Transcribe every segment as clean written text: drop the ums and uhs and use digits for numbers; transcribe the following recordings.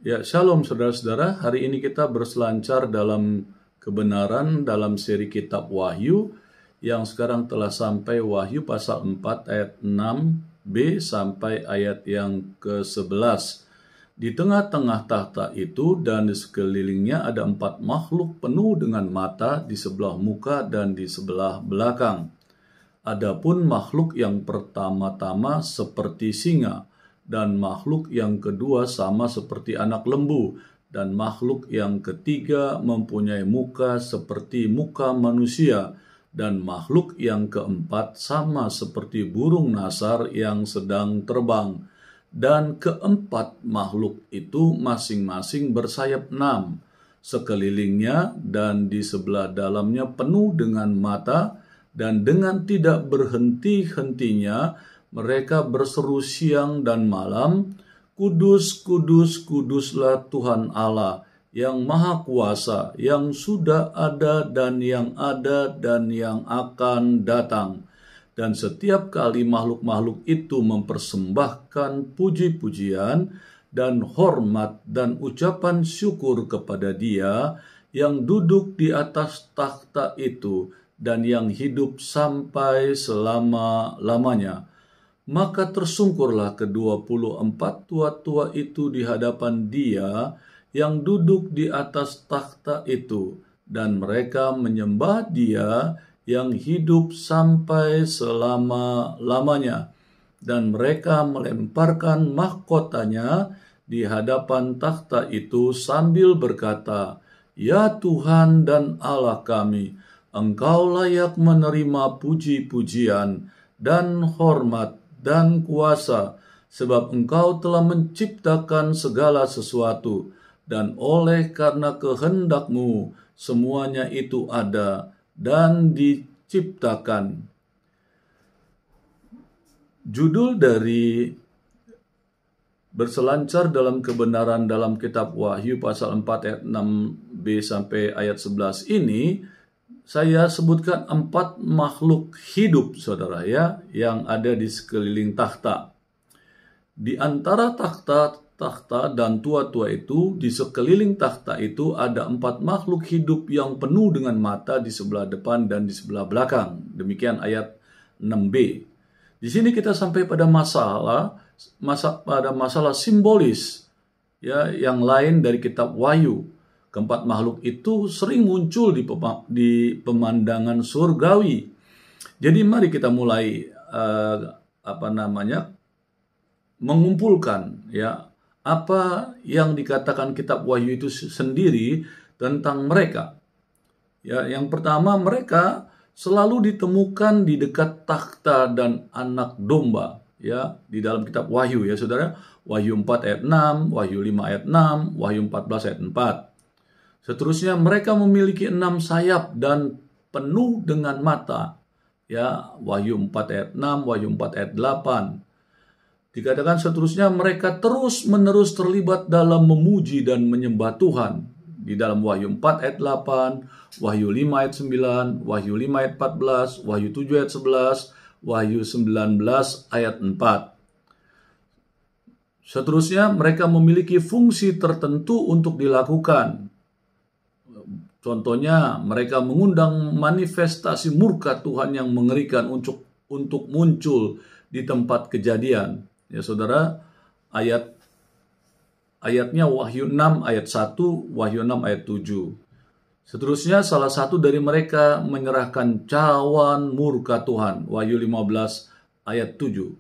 Ya, shalom saudara-saudara. Hari ini kita berselancar dalam kebenaran dalam seri kitab Wahyu yang sekarang telah sampai Wahyu pasal 4 ayat 6b sampai ayat yang ke-11. Di tengah-tengah tahta itu dan di sekelilingnya ada 4 makhluk penuh dengan mata di sebelah muka dan di sebelah belakang. Adapun makhluk yang pertama-tama seperti singa, dan makhluk yang kedua sama seperti anak lembu, dan makhluk yang ketiga mempunyai muka seperti muka manusia, dan makhluk yang keempat sama seperti burung nasar yang sedang terbang. Dan keempat makhluk itu masing-masing bersayap 6, sekelilingnya dan di sebelah dalamnya penuh dengan mata, dan dengan tidak berhenti-hentinya mereka berseru siang dan malam, "Kudus, kudus, kuduslah Tuhan Allah yang Maha Kuasa, yang sudah ada dan yang ada dan yang akan datang." Dan setiap kali makhluk-makhluk itu mempersembahkan puji-pujian dan hormat dan ucapan syukur kepada Dia yang duduk di atas takhta itu dan yang hidup sampai selama-lamanya. Maka tersungkurlah ke-24 tua-tua itu di hadapan Dia yang duduk di atas takhta itu, dan mereka menyembah Dia yang hidup sampai selama-lamanya. Dan mereka melemparkan mahkotanya di hadapan takhta itu sambil berkata, "Ya Tuhan dan Allah kami, Engkau layak menerima puji-pujian dan hormat dan kuasa, sebab Engkau telah menciptakan segala sesuatu, dan oleh karena kehendak-Mu semuanya itu ada dan diciptakan." Judul dari berselancar dalam kebenaran dalam kitab Wahyu pasal 4 ayat 6b sampai ayat 11 ini, saya sebutkan 4 makhluk hidup, saudara ya, yang ada di sekeliling takhta. Di antara takhta dan tua-tua itu, di sekeliling takhta itu ada 4 makhluk hidup yang penuh dengan mata di sebelah depan dan di sebelah belakang. Demikian ayat 6b. Di sini kita sampai pada masalah simbolis ya, yang lain dari kitab Wahyu. Keempat makhluk itu sering muncul di pemandangan surgawi. Jadi mari kita mulai mengumpulkan ya apa yang dikatakan kitab Wahyu itu sendiri tentang mereka. Ya, yang pertama, mereka selalu ditemukan di dekat takhta dan anak domba ya di dalam kitab Wahyu ya Saudara. Wahyu 4 ayat 6, Wahyu 5 ayat 6, Wahyu 14 ayat 4. Seterusnya mereka memiliki 6 sayap dan penuh dengan mata. Ya, Wahyu 4 ayat 6, Wahyu 4 ayat 8. Dikatakan seterusnya mereka terus-menerus terlibat dalam memuji dan menyembah Tuhan. Di dalam Wahyu 4 ayat 8, Wahyu 5 ayat 9, Wahyu 5 ayat 14, Wahyu 7 ayat 11, Wahyu 19 ayat 4. Seterusnya mereka memiliki fungsi tertentu untuk dilakukan. Contohnya, mereka mengundang manifestasi murka Tuhan yang mengerikan untuk muncul di tempat kejadian. Ya Saudara, ayatnya Wahyu 6 ayat 1, Wahyu 6 ayat 7. Seterusnya, salah satu dari mereka menyerahkan cawan murka Tuhan, Wahyu 15 ayat 7.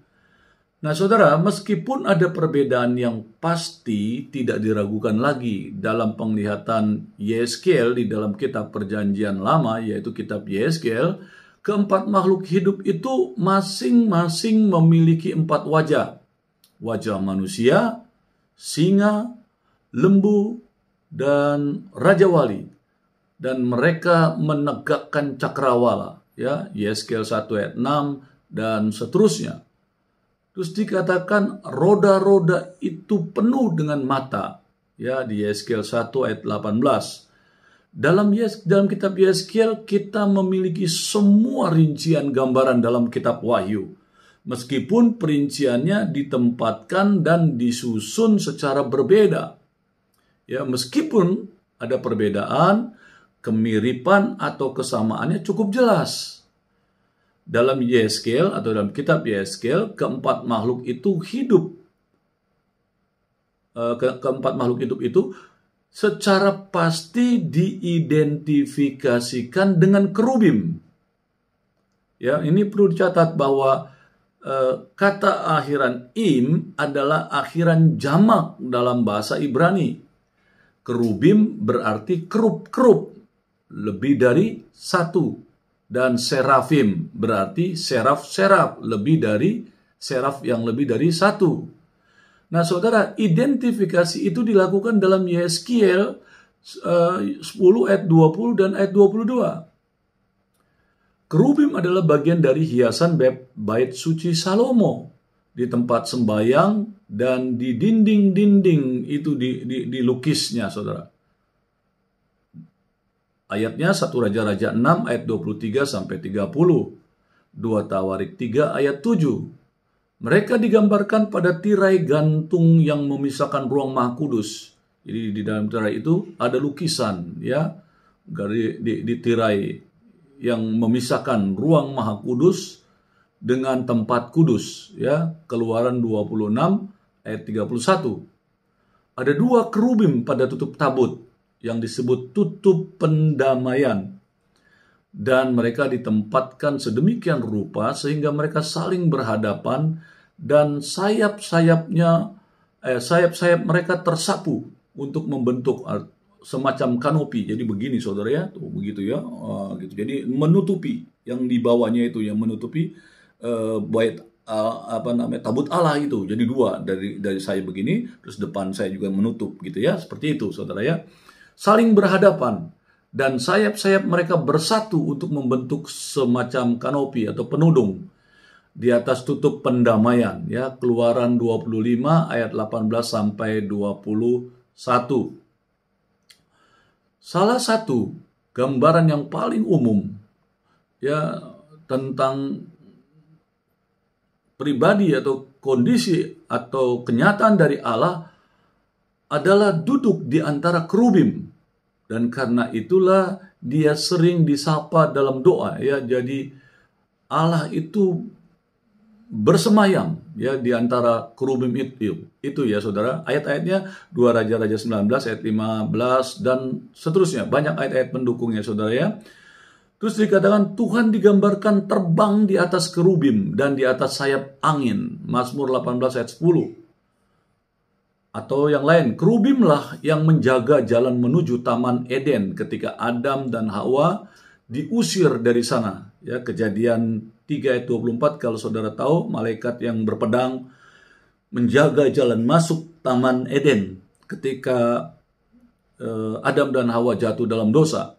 Nah saudara, meskipun ada perbedaan yang pasti tidak diragukan lagi dalam penglihatan Yehezkiel di dalam kitab Perjanjian Lama, yaitu kitab Yehezkiel, keempat makhluk hidup itu masing-masing memiliki 4 wajah. Wajah manusia, singa, lembu, dan raja wali. Dan mereka menegakkan cakrawala, ya, Yehezkiel 1 ayat 6 dan seterusnya. Terus dikatakan roda-roda itu penuh dengan mata. Ya, di Yehezkiel 1 ayat 18. Dalam kitab Yehezkiel kita memiliki semua rincian gambaran dalam kitab Wahyu. Meskipun perinciannya ditempatkan dan disusun secara berbeda. Ya, meskipun ada perbedaan, kemiripan atau kesamaannya cukup jelas. Dalam Yeskel atau dalam kitab Yeskel, keempat makhluk itu hidup. Keempat makhluk hidup itu secara pasti diidentifikasikan dengan kerubim. Ya, ini perlu dicatat bahwa kata akhiran im adalah akhiran jamak dalam bahasa Ibrani. Kerubim berarti kerub-kerub, lebih dari satu. Dan serafim berarti seraf-seraf, lebih dari seraf yang lebih dari satu. Nah, saudara, identifikasi itu dilakukan dalam Yeskiel 10 ayat 20 dan ayat 22. Kerubim adalah bagian dari hiasan bait suci Salomo di tempat sembayang dan di dinding-dinding itu dilukisnya, saudara. Ayatnya 1 Raja-Raja 6 ayat 23 sampai 30, 2 Tawarik 3 ayat 7. Mereka digambarkan pada tirai gantung yang memisahkan ruang Maha Kudus. Jadi di dalam tirai itu ada lukisan, ya, di tirai yang memisahkan ruang Maha Kudus dengan tempat kudus, ya. Keluaran 26 ayat 31. Ada dua kerubim pada tutup tabut yang disebut tutup pendamaian. Dan mereka ditempatkan sedemikian rupa sehingga mereka saling berhadapan dan sayap-sayap mereka tersapu untuk membentuk semacam kanopi. Jadi begini, saudara, ya, tuh begitu, ya, gitu. Jadi menutupi yang di bawahnya itu, yang menutupi tabut Allah itu. Jadi dua, dari saya begini, terus depan saya juga menutup, gitu, ya, seperti itu, saudara, ya. Saling berhadapan. Dan sayap-sayap mereka bersatu untuk membentuk semacam kanopi atau penudung di atas tutup pendamaian, ya. Keluaran 25 ayat 18 sampai 21. Salah satu gambaran yang paling umum, ya, tentang pribadi atau kondisi atau kenyataan dari Allah adalah duduk di antara kerubim. Dan karena itulah dia sering disapa dalam doa, ya. Jadi Allah itu bersemayam, ya, di antara kerubim itu, ya, saudara. Ayat-ayatnya 2 Raja-Raja 19 ayat 15 dan seterusnya. Banyak ayat-ayat pendukungnya, saudara, ya. Terus dikatakan Tuhan digambarkan terbang di atas kerubim dan di atas sayap angin. Mazmur 18 ayat 10. Atau yang lain, kerubimlah yang menjaga jalan menuju Taman Eden ketika Adam dan Hawa diusir dari sana. Ya, Kejadian 3 ayat 24, kalau saudara tahu, malaikat yang berpedang menjaga jalan masuk Taman Eden ketika Adam dan Hawa jatuh dalam dosa.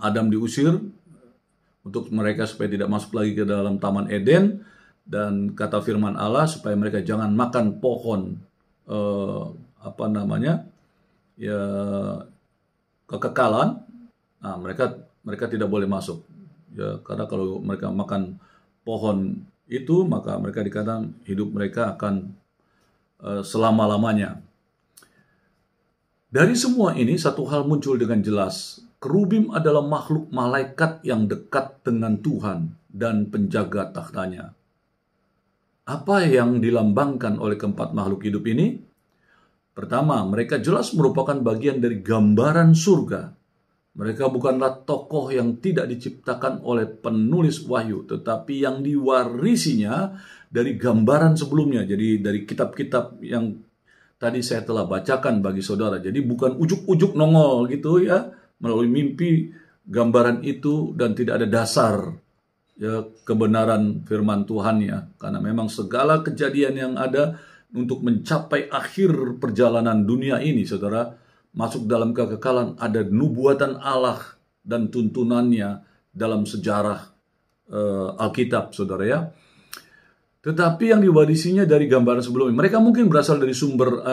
Adam diusir untuk mereka supaya tidak masuk lagi ke dalam Taman Eden. Dan kata firman Allah supaya mereka jangan makan pohon kekekalan. Nah, mereka tidak boleh masuk, ya, karena kalau mereka makan pohon itu maka mereka dikatakan hidup mereka akan selama-lamanya. Dari semua ini satu hal muncul dengan jelas. Kerubim adalah makhluk malaikat yang dekat dengan Tuhan dan penjaga takhtanya. Apa yang dilambangkan oleh keempat makhluk hidup ini? Pertama, mereka jelas merupakan bagian dari gambaran surga. Mereka bukanlah tokoh yang tidak diciptakan oleh penulis wahyu, tetapi yang diwarisinya dari gambaran sebelumnya. Jadi dari kitab-kitab yang tadi saya telah bacakan bagi saudara. Jadi bukan ujuk-ujuk nongol gitu, ya, melalui mimpi gambaran itu dan tidak ada dasar, ya, kebenaran firman Tuhan, ya. Karena memang segala kejadian yang ada untuk mencapai akhir perjalanan dunia ini, saudara, masuk dalam kekekalan, ada nubuatan Allah dan tuntunannya dalam sejarah Alkitab, saudara, ya. Tetapi yang diwarisinya dari gambaran sebelumnya. Mereka mungkin berasal dari sumber,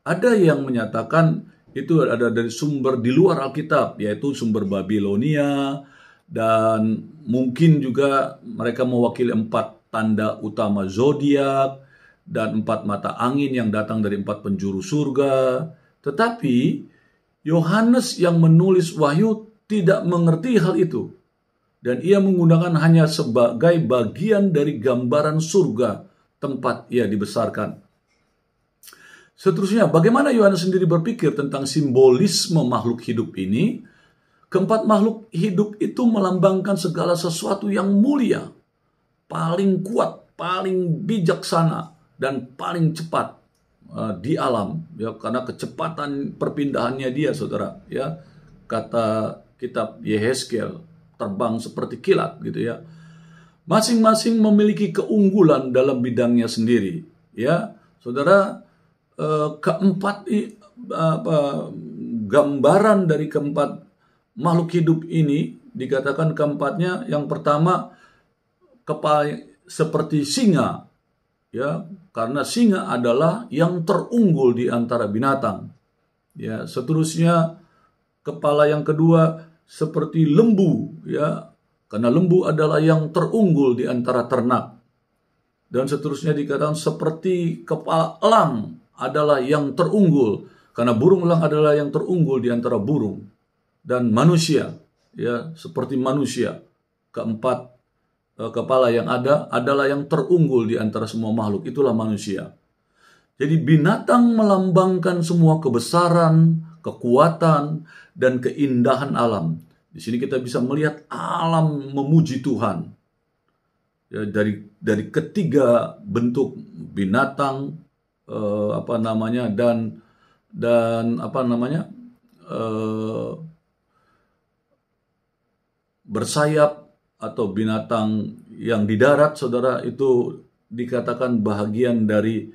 ada yang menyatakan itu ada dari sumber di luar Alkitab, yaitu sumber Babilonia, dan mungkin juga mereka mewakili 4 tanda utama zodiak dan 4 mata angin yang datang dari 4 penjuru surga. Tetapi Yohanes yang menulis Wahyu tidak mengerti hal itu. Dan ia menggunakan hanya sebagai bagian dari gambaran surga tempat ia dibesarkan. Seterusnya, bagaimana Yohanes sendiri berpikir tentang simbolisme makhluk hidup ini? Keempat makhluk hidup itu melambangkan segala sesuatu yang mulia, paling kuat, paling bijaksana, dan paling cepat di alam. Ya, karena kecepatan perpindahannya dia, saudara. Ya, kata kitab Yehezkiel, terbang seperti kilat, gitu ya. Masing-masing memiliki keunggulan dalam bidangnya sendiri. Ya, saudara. Keempat gambaran dari keempat makhluk hidup ini dikatakan keempatnya, yang pertama kepala seperti singa, ya, karena singa adalah yang terunggul di antara binatang. Ya, seterusnya kepala yang kedua seperti lembu, ya, karena lembu adalah yang terunggul di antara ternak. Dan seterusnya dikatakan seperti kepala elang adalah yang terunggul, karena burung elang adalah yang terunggul di antara burung. Dan manusia, ya, seperti manusia, keempat kepala yang ada adalah yang terunggul di antara semua makhluk, itulah manusia. Jadi binatang melambangkan semua kebesaran, kekuatan, dan keindahan alam. Di sini kita bisa melihat alam memuji Tuhan. Ya, dari ketiga bentuk binatang, bersayap atau binatang yang di darat, saudara, itu dikatakan bahagian dari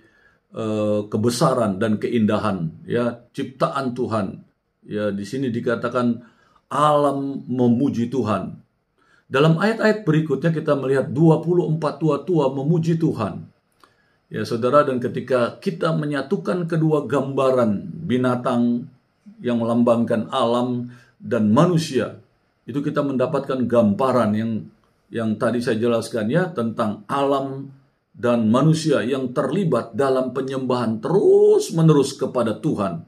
kebesaran dan keindahan, ya, ciptaan Tuhan. Ya, di sini dikatakan alam memuji Tuhan. Dalam ayat-ayat berikutnya kita melihat 24 tua-tua memuji Tuhan. Ya, saudara, dan ketika kita menyatukan kedua gambaran binatang yang melambangkan alam dan manusia, itu kita mendapatkan gambaran yang tadi saya jelaskan, ya, tentang alam dan manusia yang terlibat dalam penyembahan terus-menerus kepada Tuhan.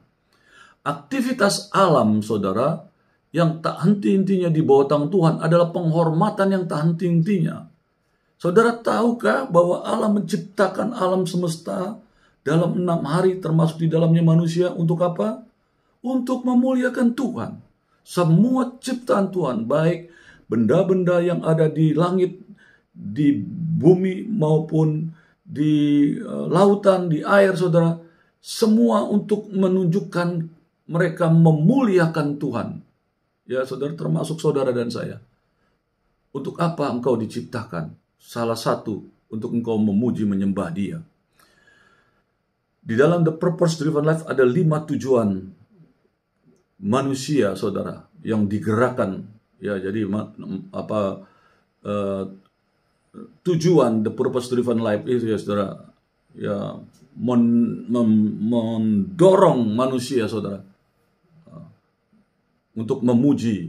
Aktivitas alam, saudara, yang tak henti-hentinya di bawah tangan Tuhan adalah penghormatan yang tak henti-hentinya. Saudara tahukah bahwa Allah menciptakan alam semesta dalam 6 hari, termasuk di dalamnya manusia, untuk apa? Untuk memuliakan Tuhan. Semua ciptaan Tuhan, baik benda-benda yang ada di langit, di bumi, maupun di lautan, di air, saudara, semua untuk menunjukkan mereka memuliakan Tuhan. Ya, saudara, termasuk saudara dan saya. Untuk apa engkau diciptakan? Salah satu, untuk engkau memuji, menyembah Dia. Di dalam The Purpose Driven Life ada 5 tujuan manusia, saudara, yang digerakkan. Ya, jadi tujuan The Purpose Driven Life itu, ya, saudara, ya, mendorong manusia, saudara, untuk memuji,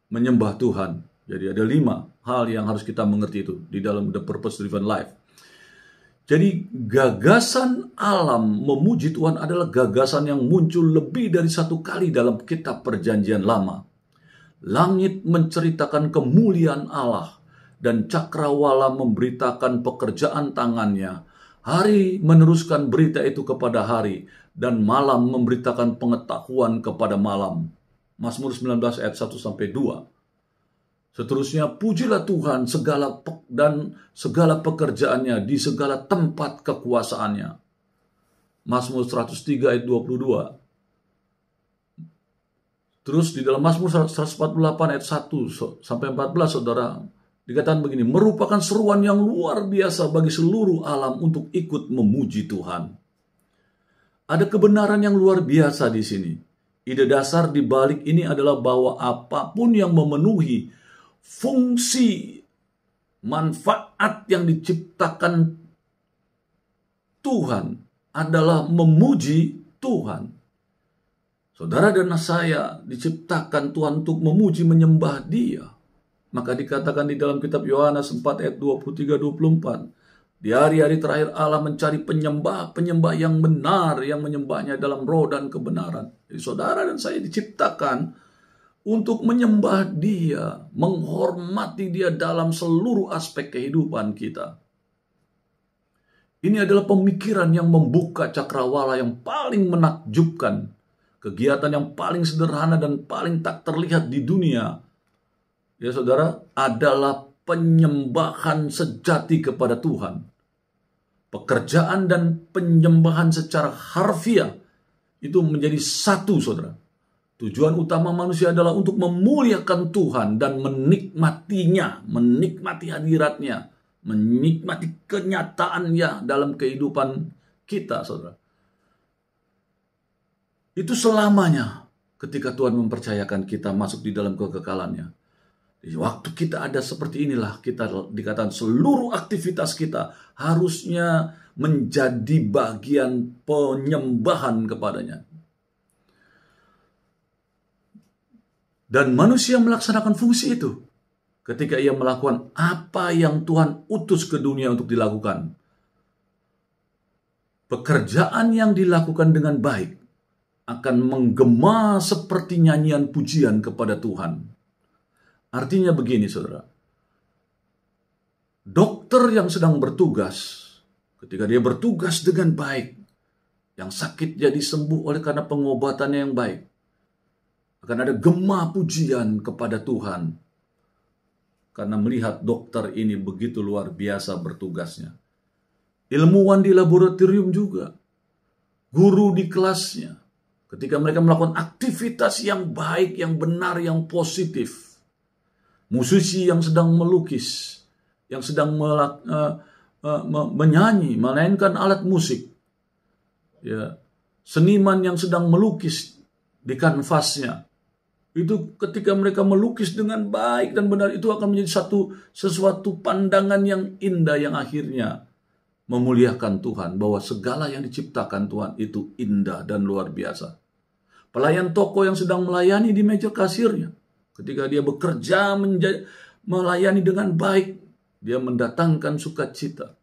menyembah Tuhan. Jadi ada 5 hal yang harus kita mengerti itu di dalam The Purpose Driven Life. Jadi gagasan alam memuji Tuhan adalah gagasan yang muncul lebih dari 1 kali dalam kitab Perjanjian Lama. Langit menceritakan kemuliaan Allah dan cakrawala memberitakan pekerjaan tangannya. Hari meneruskan berita itu kepada hari dan malam memberitakan pengetahuan kepada malam. Mazmur 19 ayat 1-2. Seterusnya, pujilah Tuhan segala pekerjaannya di segala tempat kekuasaannya. Mazmur 103 ayat 22. Terus di dalam Mazmur 148 ayat 1-14, saudara, dikatakan begini, merupakan seruan yang luar biasa bagi seluruh alam untuk ikut memuji Tuhan. Ada kebenaran yang luar biasa di sini. Ide dasar di balik ini adalah bahwa apapun yang memenuhi fungsi manfaat yang diciptakan Tuhan adalah memuji Tuhan. Saudara dan saya diciptakan Tuhan untuk memuji, menyembah Dia. Maka dikatakan di dalam kitab Yohanes 4 ayat 23-24, Di hari-hari terakhir Allah mencari penyembah-penyembah yang benar, yang menyembahnya dalam roh dan kebenaran. Jadi saudara dan saya diciptakan untuk menyembah Dia, menghormati Dia dalam seluruh aspek kehidupan kita. Ini adalah pemikiran yang membuka cakrawala yang paling menakjubkan, kegiatan yang paling sederhana dan paling tak terlihat di dunia. Ya saudara, adalah penyembahan sejati kepada Tuhan. Pekerjaan dan penyembahan secara harfiah itu menjadi satu, saudara. Tujuan utama manusia adalah untuk memuliakan Tuhan dan menikmatinya, menikmati hadiratnya, menikmati kenyataannya dalam kehidupan kita, saudara. Itu selamanya ketika Tuhan mempercayakan kita masuk di dalam kekekalannya. Di waktu kita ada seperti inilah, kita dikatakan seluruh aktivitas kita harusnya menjadi bagian penyembahan kepadanya. Dan manusia melaksanakan fungsi itu ketika ia melakukan apa yang Tuhan utus ke dunia untuk dilakukan. Pekerjaan yang dilakukan dengan baik akan menggema seperti nyanyian pujian kepada Tuhan. Artinya begini, saudara. Dokter yang sedang bertugas, ketika dia bertugas dengan baik, yang sakit jadi sembuh oleh karena pengobatannya yang baik, akan ada gema pujian kepada Tuhan karena melihat dokter ini begitu luar biasa bertugasnya. Ilmuwan di laboratorium juga, guru di kelasnya, ketika mereka melakukan aktivitas yang baik, yang benar, yang positif. Musisi yang sedang melukis, yang sedang menyanyi, memainkan alat musik, ya, seniman yang sedang melukis di kanvasnya, itu ketika mereka melukis dengan baik dan benar, itu akan menjadi sesuatu pandangan yang indah yang akhirnya memuliakan Tuhan, bahwa segala yang diciptakan Tuhan itu indah dan luar biasa. Pelayan toko yang sedang melayani di meja kasirnya, ketika dia bekerja melayani dengan baik, dia mendatangkan sukacita.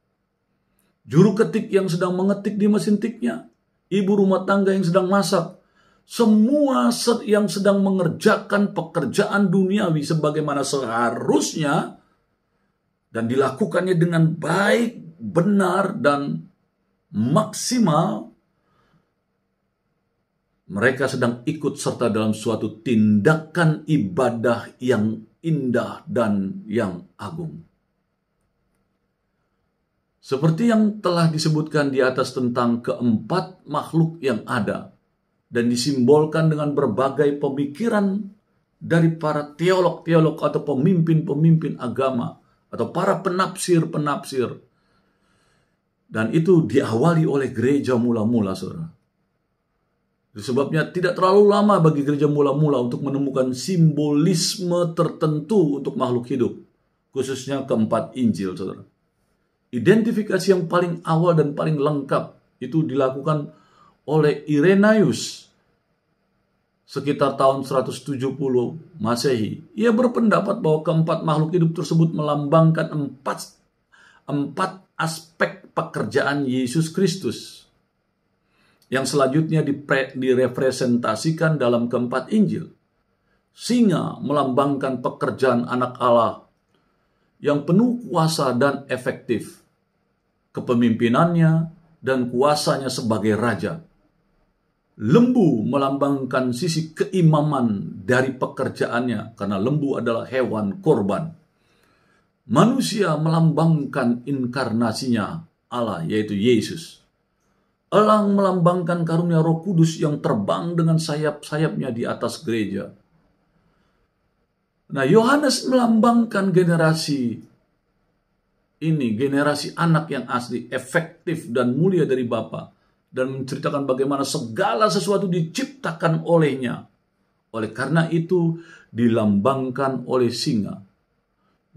Juru ketik yang sedang mengetik di mesin tiknya, ibu rumah tangga yang sedang masak, semua yang sedang mengerjakan pekerjaan duniawi sebagaimana seharusnya dan dilakukannya dengan baik, benar, dan maksimal, mereka sedang ikut serta dalam suatu tindakan ibadah yang indah dan yang agung. Seperti yang telah disebutkan di atas tentang keempat makhluk yang ada dan disimbolkan dengan berbagai pemikiran dari para teolog-teolog atau pemimpin-pemimpin agama atau para penafsir-penafsir. Dan itu diawali oleh gereja mula-mula, saudara. Sebabnya tidak terlalu lama bagi gereja mula-mula untuk menemukan simbolisme tertentu untuk makhluk hidup, khususnya keempat Injil, saudara. Identifikasi yang paling awal dan paling lengkap itu dilakukan oleh Irenaeus sekitar tahun 170 Masehi. Ia berpendapat bahwa keempat makhluk hidup tersebut melambangkan empat aspek pekerjaan Yesus Kristus, yang selanjutnya direpresentasikan dalam keempat Injil. Singa melambangkan pekerjaan anak Allah yang penuh kuasa dan efektif, kepemimpinannya dan kuasanya sebagai raja. Lembu melambangkan sisi keimaman dari pekerjaannya, karena lembu adalah hewan korban. Manusia melambangkan inkarnasinya Allah, yaitu Yesus. Elang melambangkan karunia Roh Kudus yang terbang dengan sayap-sayapnya di atas gereja. Nah, Yohanes melambangkan generasi ini, generasi anak yang asli, efektif dan mulia dari Bapa, dan menceritakan bagaimana segala sesuatu diciptakan olehnya. Oleh karena itu dilambangkan oleh singa.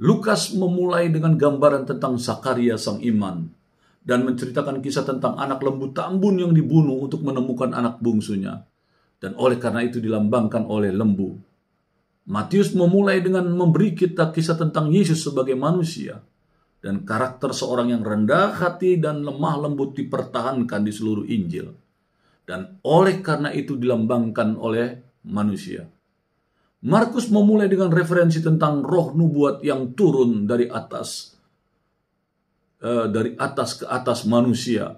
Lukas memulai dengan gambaran tentang Zakaria sang iman, dan menceritakan kisah tentang anak lembu tambun yang dibunuh untuk menemukan anak bungsunya. Dan oleh karena itu dilambangkan oleh lembu. Matius memulai dengan memberi kita kisah tentang Yesus sebagai manusia. dan karakter seorang yang rendah hati dan lemah lembut dipertahankan di seluruh Injil. Dan oleh karena itu dilambangkan oleh manusia. Markus memulai dengan referensi tentang roh nubuat yang turun dari atas ke atas manusia,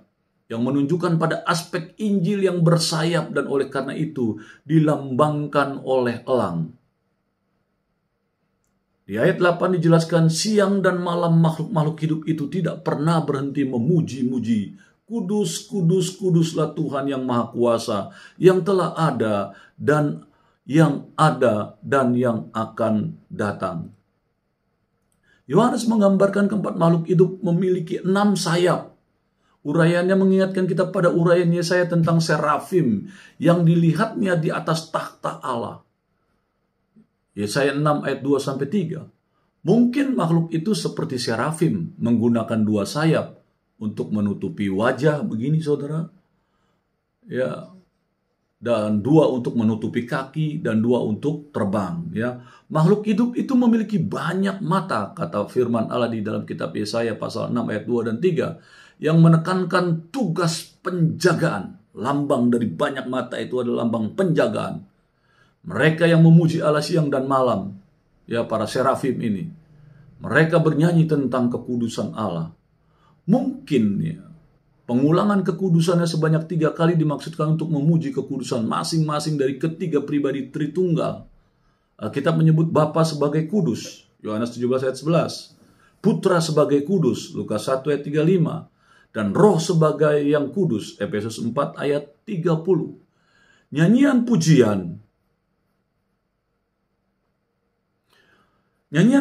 yang menunjukkan pada aspek Injil yang bersayap dan oleh karena itu dilambangkan oleh elang. Di ayat 8 dijelaskan, siang dan malam makhluk-makhluk hidup itu tidak pernah berhenti memuji-muji. Kudus, kudus, kuduslah Tuhan yang Maha Kuasa, yang telah ada dan yang akan datang. Yohanes menggambarkan keempat makhluk hidup memiliki 6 sayap. Uraiannya mengingatkan kita pada uraian Yesaya tentang serafim yang dilihatnya di atas takhta Allah. Yesaya 6 ayat 2-3. Mungkin makhluk itu seperti serafim menggunakan 2 sayap untuk menutupi wajah begini saudara. Ya, dan 2 untuk menutupi kaki dan 2 untuk terbang, ya. Makhluk hidup itu memiliki banyak mata, kata firman Allah di dalam kitab Yesaya pasal 6 ayat 2 dan 3, yang menekankan tugas penjagaan. Lambang dari banyak mata itu adalah lambang penjagaan. Mereka yang memuji Allah siang dan malam, ya, para serafim ini, mereka bernyanyi tentang kekudusan Allah. Mungkin, ya, pengulangan kekudusannya sebanyak 3 kali dimaksudkan untuk memuji kekudusan masing-masing dari ketiga pribadi Tritunggal. Alkitab menyebut Bapa sebagai kudus, Yohanes 17 ayat 11. Putra sebagai kudus, Lukas 1 ayat 35. Dan Roh sebagai yang kudus, Efesus 4 ayat 30. Nyanyian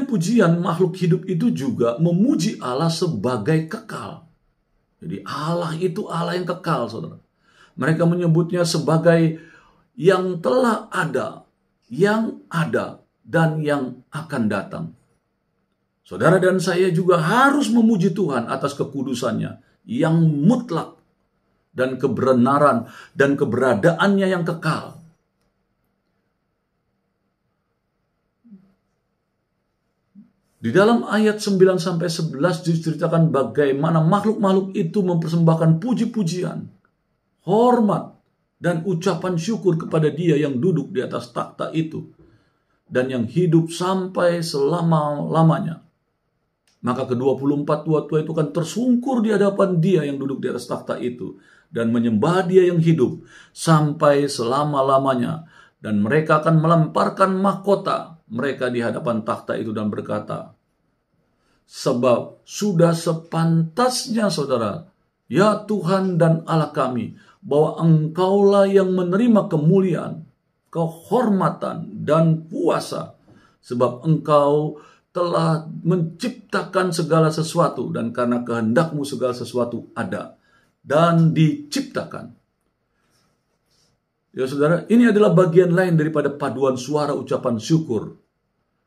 pujian makhluk hidup itu juga memuji Allah sebagai kekal. Jadi Allah itu Allah yang kekal, saudara. Mereka menyebutnya sebagai yang telah ada, dan yang akan datang. Saudara dan saya juga harus memuji Tuhan atas kekudusannya yang mutlak dan kebenaran dan keberadaannya yang kekal. Di dalam ayat 9-11 diceritakan bagaimana makhluk-makhluk itu mempersembahkan puji-pujian, hormat, dan ucapan syukur kepada Dia yang duduk di atas takhta itu dan yang hidup sampai selama-lamanya. Maka ke-24 tua-tua itu akan tersungkur di hadapan Dia yang duduk di atas takhta itu dan menyembah Dia yang hidup sampai selama-lamanya. Dan mereka akan melemparkan mahkota mereka di hadapan takhta itu dan berkata, sebab sudah sepantasnya saudara, ya Tuhan dan Allah kami, bahwa Engkaulah yang menerima kemuliaan, kehormatan, dan kuasa, sebab Engkau telah menciptakan segala sesuatu, dan karena kehendak-Mu segala sesuatu ada dan diciptakan. Ya saudara, ini adalah bagian lain daripada paduan suara ucapan syukur.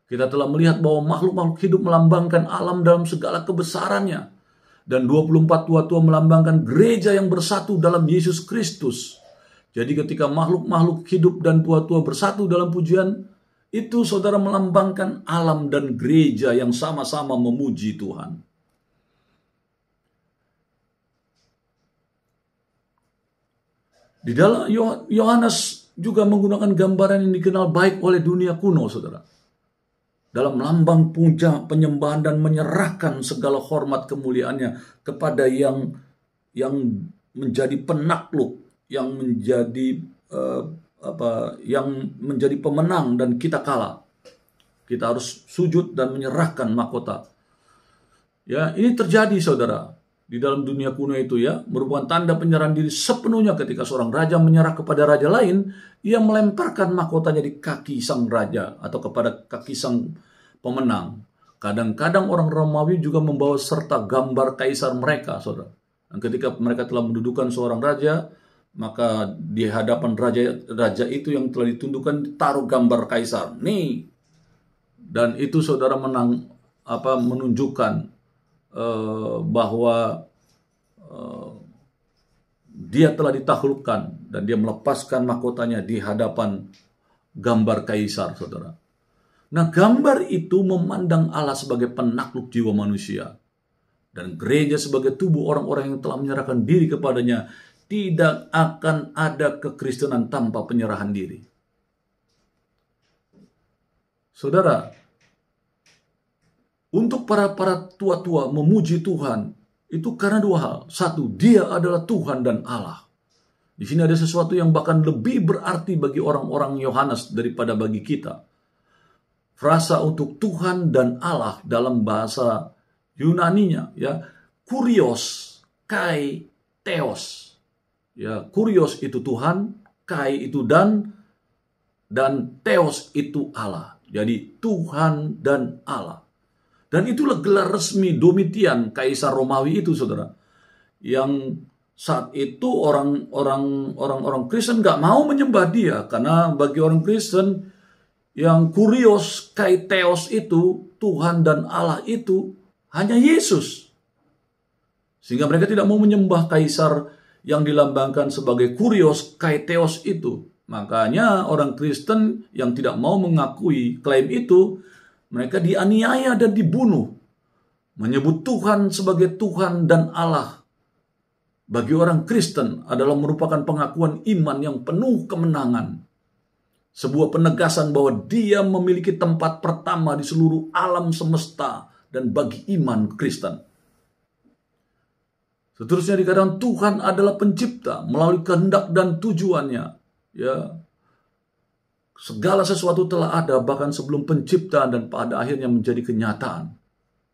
Kita telah melihat bahwa makhluk-makhluk hidup melambangkan alam dalam segala kebesarannya. Dan 24 tua-tua melambangkan gereja yang bersatu dalam Yesus Kristus. Jadi ketika makhluk-makhluk hidup dan tua-tua bersatu dalam pujian, itu saudara melambangkan alam dan gereja yang sama-sama memuji Tuhan. Di dalam Yohanes juga menggunakan gambaran yang dikenal baik oleh dunia kuno, saudara. Dalam lambang puja, penyembahan, dan menyerahkan segala hormat kemuliaannya kepada yang menjadi penakluk, yang menjadi pemenang dan kita kalah. Kita harus sujud dan menyerahkan mahkota. Ya, ini terjadi saudara di dalam dunia kuno itu, ya, merupakan tanda penyerahan diri sepenuhnya. Ketika seorang raja menyerah kepada raja lain, ia melemparkan mahkotanya di kaki sang raja atau kepada kaki sang pemenang. Kadang-kadang orang Romawi juga membawa serta gambar kaisar mereka, saudara. Dan ketika mereka telah mendudukan seorang raja, maka di hadapan raja itu yang telah ditundukkan ditaruh gambar kaisar. Nih, dan itu saudara menunjukkan bahwa dia telah ditaklukkan dan dia melepaskan mahkotanya di hadapan gambar kaisar, saudara. Nah, gambar itu memandang Allah sebagai penakluk jiwa manusia. dan gereja sebagai tubuh orang-orang yang telah menyerahkan diri kepadanya, tidak akan ada kekristenan tanpa penyerahan diri. Saudara, untuk para tua-tua memuji Tuhan, itu karena dua hal. Satu, dia adalah Tuhan dan Allah. Di sini ada sesuatu yang bahkan lebih berarti bagi orang-orang Yohanes daripada bagi kita. Frasa untuk Tuhan dan Allah dalam bahasa Yunaninya, ya, kurios, kai, theos. Ya, kurios itu Tuhan, kai itu dan theos itu Allah. Jadi Tuhan dan Allah. Dan itulah gelar resmi Domitian, Kaisar Romawi itu, saudara. Yang saat itu orang Kristen nggak mau menyembah dia, karena bagi orang Kristen yang kurios, kai, theos itu, Tuhan dan Allah itu hanya Yesus. Sehingga mereka tidak mau menyembah kaisar yang dilambangkan sebagai kurios, kai, theos itu. Makanya orang Kristen yang tidak mau mengakui klaim itu, mereka dianiaya dan dibunuh. Menyebut Tuhan sebagai Tuhan dan Allah bagi orang Kristen adalah merupakan pengakuan iman yang penuh kemenangan. Sebuah penegasan bahwa dia memiliki tempat pertama di seluruh alam semesta dan bagi iman Kristen. Seterusnya dikatakan Tuhan adalah pencipta melalui kehendak dan tujuannya. Ya, segala sesuatu telah ada bahkan sebelum penciptaan dan pada akhirnya menjadi kenyataan.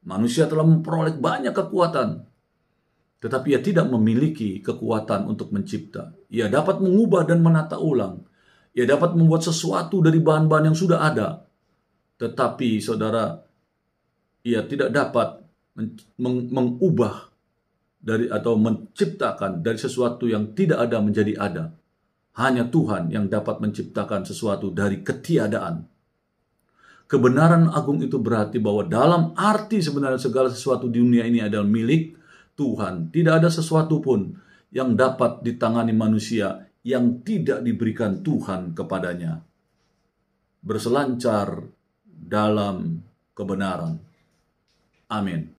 Manusia telah memperoleh banyak kekuatan, tetapi ia tidak memiliki kekuatan untuk mencipta. Ia dapat mengubah dan menata ulang. Ia dapat membuat sesuatu dari bahan-bahan yang sudah ada. Tetapi saudara, ia tidak dapat mengubah dari atau menciptakan dari sesuatu yang tidak ada menjadi ada. Hanya Tuhan yang dapat menciptakan sesuatu dari ketiadaan. Kebenaran agung itu berarti bahwa dalam arti sebenarnya segala sesuatu di dunia ini adalah milik Tuhan. Tidak ada sesuatu pun yang dapat ditangani manusia yang tidak diberikan Tuhan kepadanya. Berselancar dalam kebenaran. Amin.